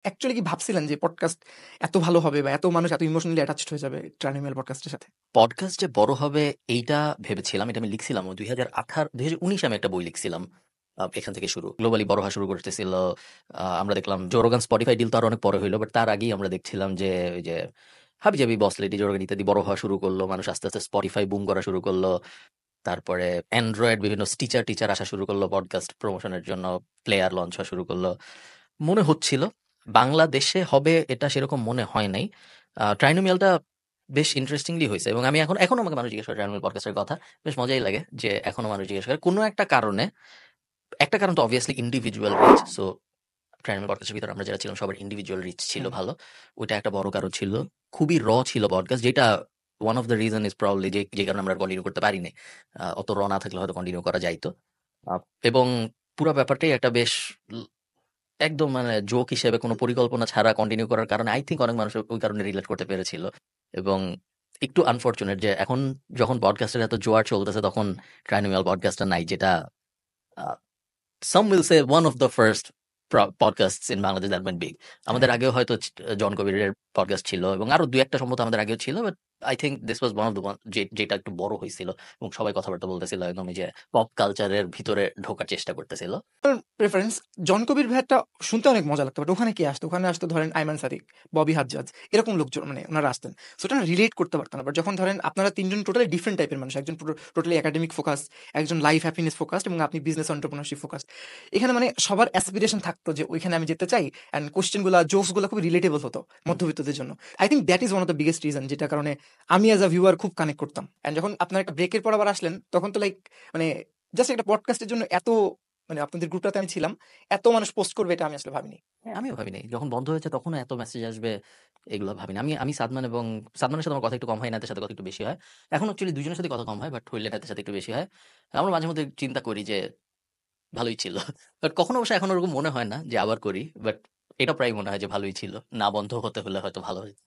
Actually কি ভাবছিলেন যে পডকাস্ট এত ভালো হবে বা এত মানুষ এত ইমোশনালি অ্যাটাচড হয়ে যাবে ট্রানিমেল পডকাস্টের সাথে? পডকাস্ট যে বড় হবে এইটা ভেবেছিলাম। এটা আমি লিখছিলাম 2019 আমি একটা বই লিখছিলাম। এখান থেকে শুরু। গ্লোবালি বড় হওয়া শুরু করতেছিল। আমরা দেখলাম জো রোগান স্পটিফাই ডিল তো আরো অনেক পরে হইলো। বাট তার আগেই আমরা দেখছিলাম যে ওই যে হাবিজাবি, বস লেডি, জো রোগান ইত্যাদি বড় হওয়া শুরু করলো। মানুষ আস্তে, আস্তে স্পটিফাই বুম করা শুরু করলো। তারপরে অ্যান্ড্রয়েড বিভিন্ন টিচার আসা শুরু করলো পডকাস্ট প্রমোশনের জন্য। প্লেয়ার লঞ্চ হওয়া শুরু করলো। মনে হচ্ছিল বাংলাদেশে হবে এটা সেরকম মনে হয় নাই। ট্রাইনোমিয়ালটা বেশ ইন্টারেস্টিংলি হইছে এবং আমি এখনো আমাকে মানুষ জিজ্ঞেস করে ট্রাইনোমিয়াল পডকাস্টের কথা। বেশ মজাই লাগে যে এখনো মানুষ জিজ্ঞেস করে। কোনো একটা কারণে একটা কারণ তো obviously individual reach. So trinomial পডকাস্টের ভিতরে আমরা যারা ছিলাম সবার ইন্ডিভিজুয়াল রিচ ছিল হুম। ভালো। ওইটা একটা বড় কারণ ছিল। খুবই ছিল পডকাস্ট, যেটা one of the reason is probably যে কারণে আমরা কন্টিনিউ করতে পারিনি। অত না থাকলে হয়তো কন্টিনিউ করা যাইতো। এবং পুরা ব্যাপারটাই একটা বেশ একদম মানে জোক হিসেবে কোনো পরিকল্পনা ছাড়া কন্টিনিউ করার কারণে আই থিংক অনেক মানুষ ওই কারণে রিলেট করতে পেরেছিল। এবং একটু আনফরচুনেট যে এখন যখন পডকাস্টের এত জোয়ার চলতেছে তখন ট্রাইনোমিয়াল পডকাস্টটা নাই, যেটা some will say one of the first podcasts in Bangladesh that went big. আমাদের হ্যাঁ। আগেও হয়তো জন কবিরের পডকাস্ট ছিল এবং আরো দুই একটা সম্ভবত আমাদের আগেও ছিল, but I think this was one of the যেটা একটু বড় হয়েছিল এবং সবাই কথাবার্তা বলতেছিল, একদম এই যে পপ কালচারের ভিতরে ঢোকার চেষ্টা করতেছিল। প্রেফারেন্স জন কবির ভাইয়ারটা শুনতে অনেক মজা লাগতো, বাট ওখানে কি আসতো? ওখানে আসতো ধরেন আইমান সাদিক, ববি হাজ্জাজ, এরকম লোকজন, মানে ওনারা আসতেন। সো ওটা রিলেট করতে পারতাম না। বাট যখন ধরেন আপনারা তিনজন টোটালি ডিফারেন্ট টাইপের মানুষ, একজন টোটালি একাডেমিক ফোকাস, একজন লাইফ হ্যাপিনেস ফোকাসড, এবং আপনি বিজনেস এন্টারপ্রেনারশিপ ফোকাসড। এখানে মানে সবার অ্যাসপিরেশন থাকতো যে ওইখানে আমি যেতে চাই, অ্যান্ড কোশ্চেনগুলো জোকসগুলো খুব রিলেটেবল হতো মধ্যবিত্তদের জন্য। I think that is one of the biggest reason, যেটা কারণে আমি অ্যাজ আ ভিউয়ার খুব কানেক্ট করতাম। অ্যান্ড যখন আপনার একটা ব্রেকের পর আবার আসলেন, তখন তো লাইক মানে জাস্ট একটা পডকাস্টের জন্য এত, মানে আপনাদের গ্রুপটাতে আমি ছিলাম, এত মানুষ পোস্ট করবে এটা আমি আসলে ভাবিনি। হ্যাঁ, আমিও ভাবিনি যখন বন্ধ হয়েছে তখনও এত মেসেজ আসবে, এগুলো ভাবিনি। আমি আমি সাদমানের সাথে আমার কথা একটু কম হয়, এনাদের সাথে কথা একটু বেশি হয়। এখন অ্যাকচুয়ালি দুজনের সাথে কথা কম হয়, বাট হইলে এনাদের সাথে একটু বেশি হয়। আমরা মাঝে মধ্যে চিন্তা করি যে ভালোই ছিল। বাট কখনো অবশ্য এখন ওরকম মনে হয় না যে আবার করি। বাট এটা প্রায় মনে হয় যে ভালোই ছিল। না বন্ধ হতে হলে হয়তো ভালো হইতো।